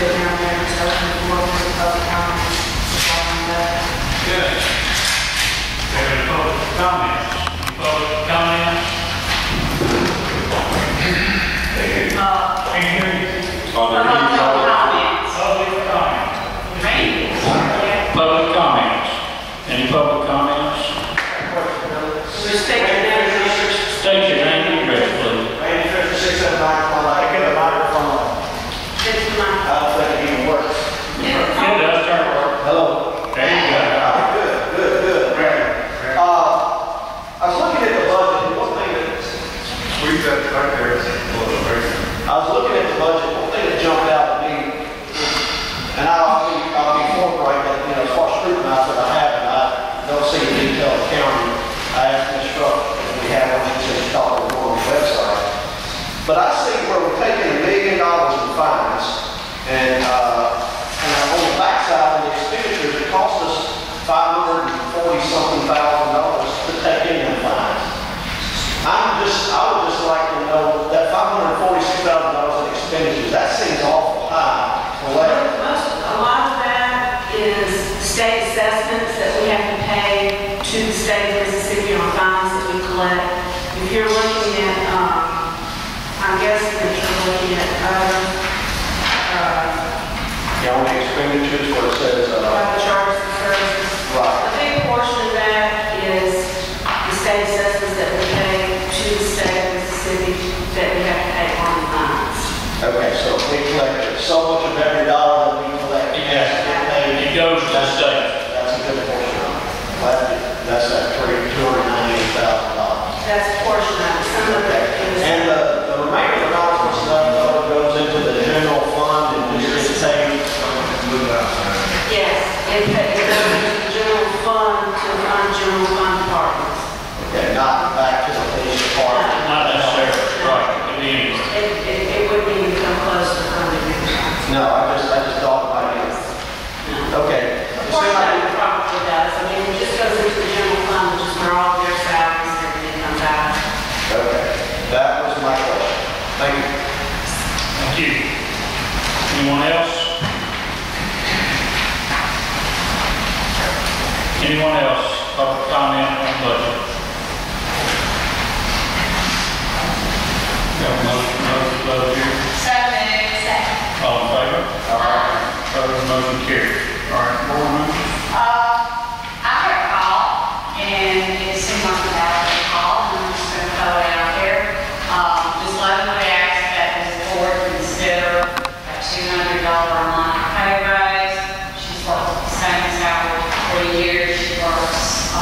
sit down there and tell them more for the public comments. Good. Any public comments? Public comments? Can you hear me? Public comments. Public comments. Public comments. Any public comments? State your name. State your name and address, please. Randy Fisher, 679 I get a microphone. Fix the mic. I don't think it even works. It does turn to work. Hello. There you go. Good. I was looking at the budget, and one thing that We've got right there. I was looking at the budget, one thing that jumped out at me, and I'll be forthright that, as far as scrutinize that I haven't, I don't see a detailed accounting. I asked Ms. Struck if we have one, she said she thought it was on the website. But I see where we're taking $1 million in fines, and on the backside of the expenditures, it cost us $540-something thousand to take in the fines. I would just like to know that $546,000 in expenditures, that seems awful high. A lot of that is state assessments that we have to pay to the state of Mississippi on fines that we collect. If you're looking at, I'm guessing that you're looking at On the expenditures where it says, private charges and services. Right. A big portion of that is the state assessments that we pay to the state of Mississippi that we have to pay on the fines. okay, so if we collect so much of every dollar that we collect, It goes to the state. that's a good portion of it. That's that $298,000. That's a portion of it. Some of it is. And the remainder of the dollars goes into the general fund and just gets paid. Yes, it goes into the general fund to fund general fund departments. Okay, not back to the police department. Not necessarily. Right. It could be anywhere. It wouldn't even come close to funding it. No, I just thought it might be. Okay. Of course, that probably does. I mean, it just goes into the general fund, which is where all their salaries and everything comes out. Okay, that was my question. Thank you. Thank you. Anyone else? Anyone else? Public comment on the budget? Got a motion to close here. Second. All in favor? All right. Opposed, motion carried. All right, board members? I got a call, and it seemed like a valid call, and I'm just going to throw it out there. Just let me ask that this board consider a $200 a month pay raise. She's worked the same salary for 40 years. She works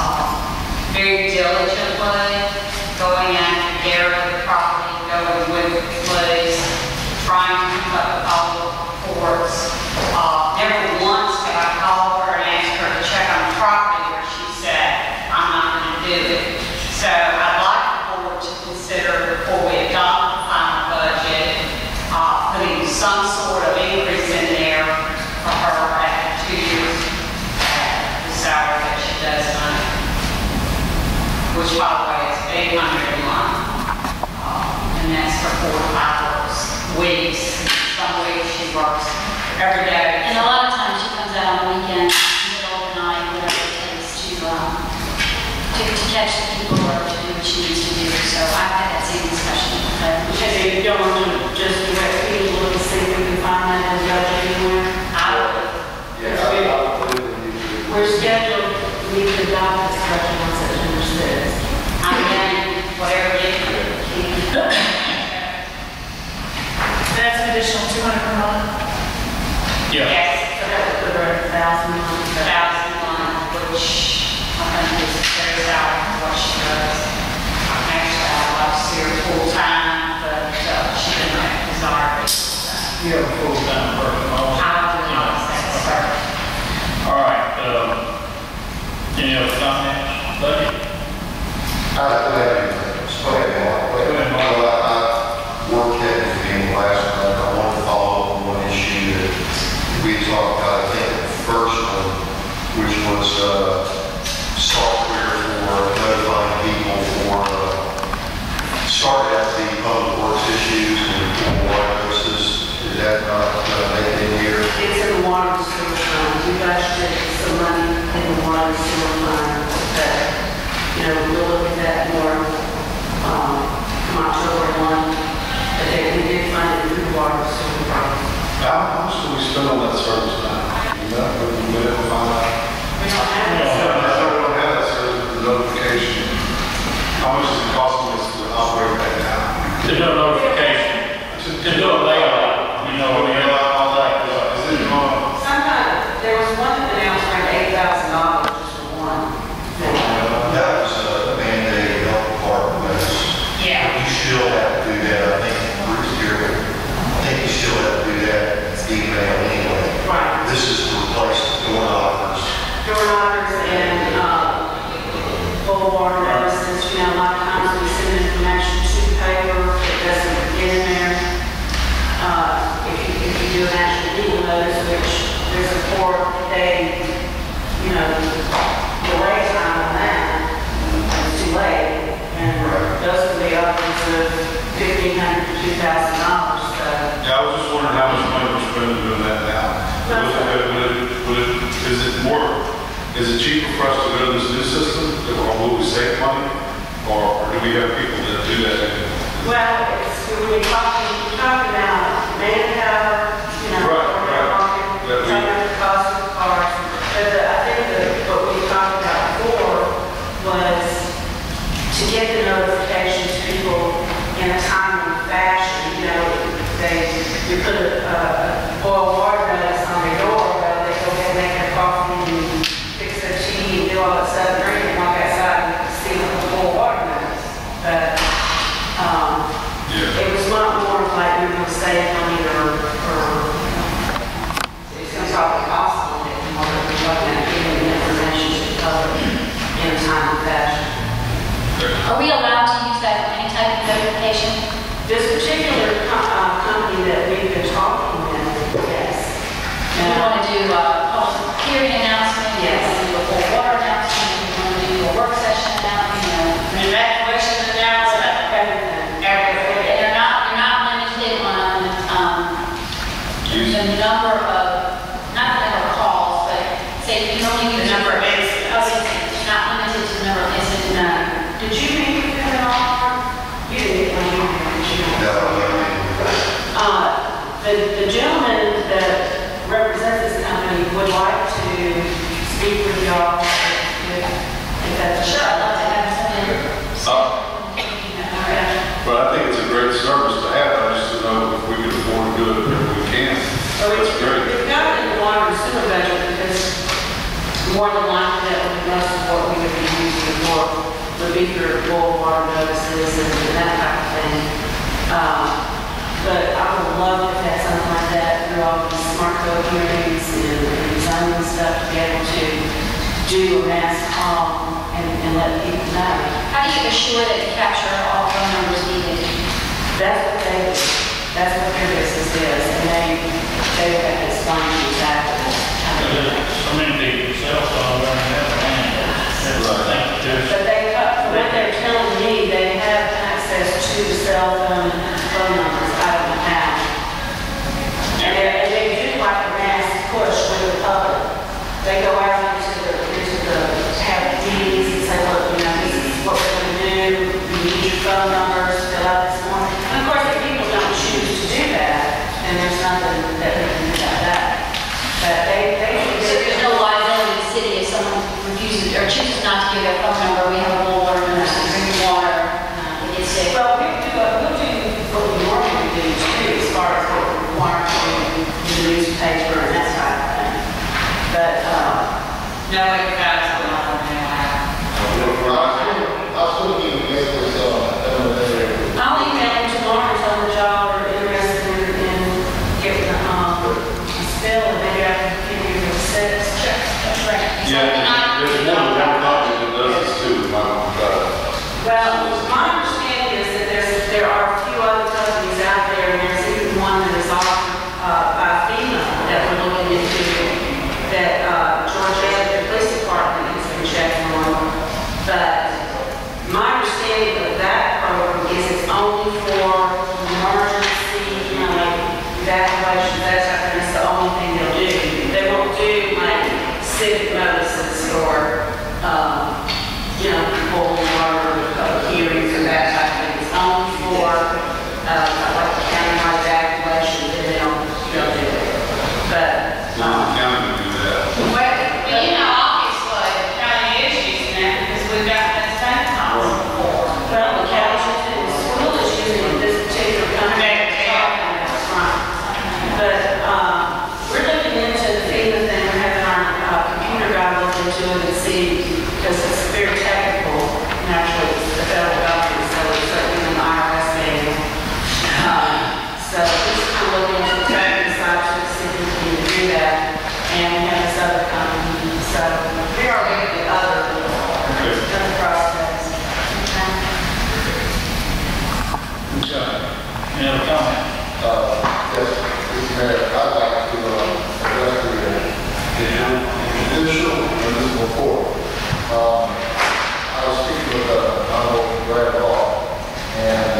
very diligently, going after care of the property, going with the police, trying to keep up with all the reports. Never once have I called her and asked her to check on the property where she said, I'm not going to do it. So I'd like the board to consider, before we adopt the final budget, putting some sort of increase in there for her after 2 years at the salary that she does money, which by the way is $800 a month. And that's for 4 to 5 weeks. Some weeks she works every day. And a lot of times she comes out on the weekend, middle of the night, whatever it takes to catch the people or to do what she needs to do. So I've had that same discussion with her. Because if you don't want to just direct people to see if we can find that in the budget anywhere. I would. We're scheduled, we could adopt this budget on September 6th. I'm getting whatever it is. That's an additional $200 per month. Yeah. Yes, So that would put her at 1,000 a month. 1,000 a month, which I think is very out of what she does. Actually, I'd like to see her full-time, but she didn't have a desire to be full-time. You have a full-time person also. I would not say so. All right. Any other comments? Budget? Go ahead, Mark. I worked at the beginning last month. I want to follow up on one issue that we talked about, I think, the first one, which was software for notifying people for started at the public works issues and people notices. Is that not making it here? money in the water and sewer fund. But, you know, we'll look at that more, from October 1. But we did fund it through water and sewer fund. How much do we spend on that service now? You know, we never find out. We don't have I that. don't have that service, the notification. How much is it costing us to operate that now? To do a notification, to do a layout, you know, What do when you you all that? Is it on? Sometimes, there was one that announced around $8,000 just for one. That was a mandate health department. Yeah. You still have to do that, I think, Bruce here, I think you still have to do that email anyway. Right. This is to replace the door knockers. Door knockers and, bulwark notices, you know, a lot of times we send information to paper that doesn't get in there. If you do an actual legal notice, which there's a 4-day, you know, delay time on that, it's too late. And those can be upwards of $1,500 to $2,000, so. Yeah, I was just wondering how much money we're spending doing that now. Is it cheaper for us to go to this new system, or will we save money, or do we have people that do that? Well, we're talking about manpower, you know, talking about the cost of the cars. But I think that what we talked about before was to get the notification to people in a timely fashion. You know, you put a boil water notice on their door, but they go ahead and make their coffee and fix their tea and do all that stuff, drink and walk outside and see the boil water notice. But it was not more like we were going to save money or it's going to probably cost a little bit more, but we're looking at giving the information to the public in a timely fashion. Are we allowed to use that for any type of notification? This particular company that we've been talking with, yes. Do you want to do a public hearing announcement? Yes. Do you want to do a full water announcement? Do you want to do a work session announcement? An evacuation announcement, Everything. everything. And you're not limited on the number of, not the number of calls, but say you can only use The number of incidents. You're not limited to the number of incidents. No. Did you meet with them at all? You didn't, when you did you? The gentleman that represents this company would like to speak with y'all if that's. Sure, I'd love to have someone. But I think it's a great service to have, I just don't know if we can afford to do it, if we can. That's great. We've got it in the water and sewer budget because more than likely that would be most of what we would be using it for would be for boil water notices and that type of thing. But I would love to have something like that through all these smart code hearings and zoning stuff to be able to do a mass call and let people know. How do you assure that you capture all phone numbers needed? That's what their business is, and they have to explain to you exactly how to do it. so many people, cell phone, running that around. But from what they're telling me, they have access to the cell phone numbers. I don't know how. And they do like a mass push with the public. They go out into the have meetings and say, look, you know, this is what we're going to do. You need your phone numbers, fill out this form. And of course, if people don't choose to do that, then there's nothing that we can do about that. But So there's no liability in the city if someone refuses or chooses not to give their phone number. We have a bowl water nurse to bring you water. They get sick. Well, we'll do what we normally do too, as far as what we require to do the newspaper and that type of thing. But, No, we got something on there. I still need to get this, I'll email them tomorrow and tell them y'all are interested in getting a spill, and maybe I can give you the sets. That's right. Yeah, there's more than one company that does this too, Well, my understanding is that there are a few other companies out there, and there's even one that is offered by FEMA that we're looking into, that Georgia Police Department has been checking on. But my understanding of that program is it's only for emergency, you know, like evacuations, that type of thing. It's the only thing they'll do. They won't do like civic notice into it and see, because it's very technical, naturally, it's the federal government, so it's certainly an IRS manual. So just kind of looking into the technical side to see if we can do that, and we have this other company, so we are looking at other prospects. Any other comment? Yes, Mr. Mayor, I'd like to address the judicial municipal court. I was speaking with Honorable Brad Law, and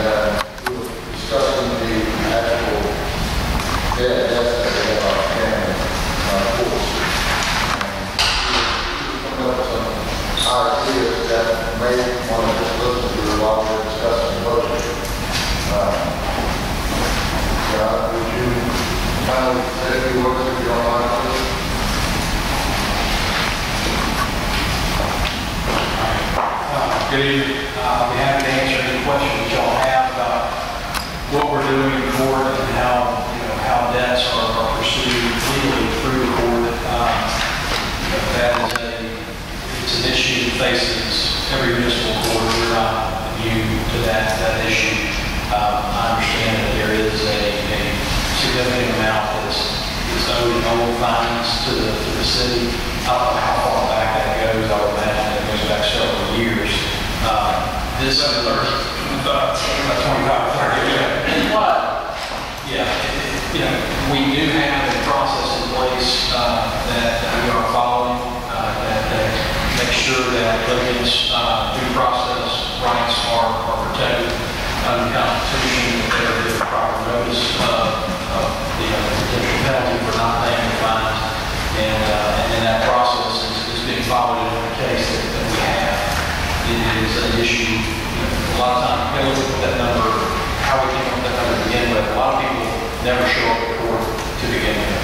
we were discussing the actual debt that they have outstanding courts. And we were coming up with some ideas that may want to just listen to while we're discussing the budget. John, would you kindly say a few words if you don't mind, please? Good evening. I'll be happy to answer any questions y'all have about what we're doing in court and how debts are pursued legally through the court. It's an issue that faces every municipal court. We're not immune to that issue. I understand that there is a significant amount that's owed in old fines to the city. I don't know how far back that goes. I would imagine it goes back several years. This is 25 or 30. But, yeah, we do have a process in place that we are following that makes sure that litigants' due process rights are protected under the Constitution, that they're given proper notice of the potential penalty for not paying the fines, and that process is being followed in every case that we have. It is an issue. A lot of times, you look at that number, how we came up with that number to begin with. A lot of people never show up at court to begin with.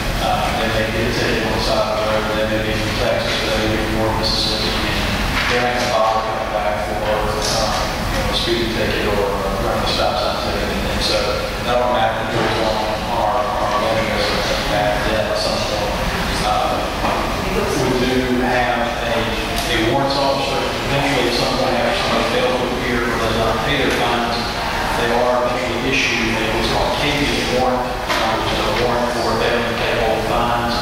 They may get a ticket on the side of the road, they may be from Texas, they may be from North Mississippi, and they're not going to bother coming back for a speeding ticket or running a stop sign ticket. And so that automatically goes on our lending as a bad debt at some point. We do have a warrants officer. Eventually, at some point, after somebody fails to appear or does not pay their fines, they are eventually issued what's called Casey's warrant, which is a warrant for failing to pay all the fines.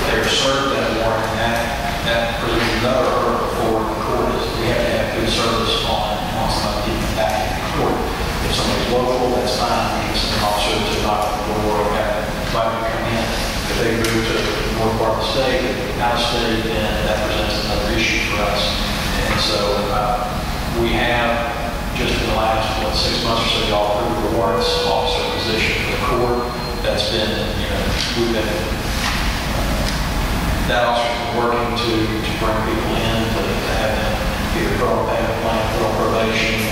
They are served that warrant, and that presents another hurdle for the court. Is we have to have good service on somebody getting back in court. If somebody's local, that's fine. We can send an officer to knock on the door or have them come in. If they move to more part of the state, out of state, then that presents another issue for us. And so we have, just in the last, 6 months or so, y'all approved the warrants officer position for the court. That's been, we've been, that officer's been working to bring people in, to have them either put on payment plan, put on probation,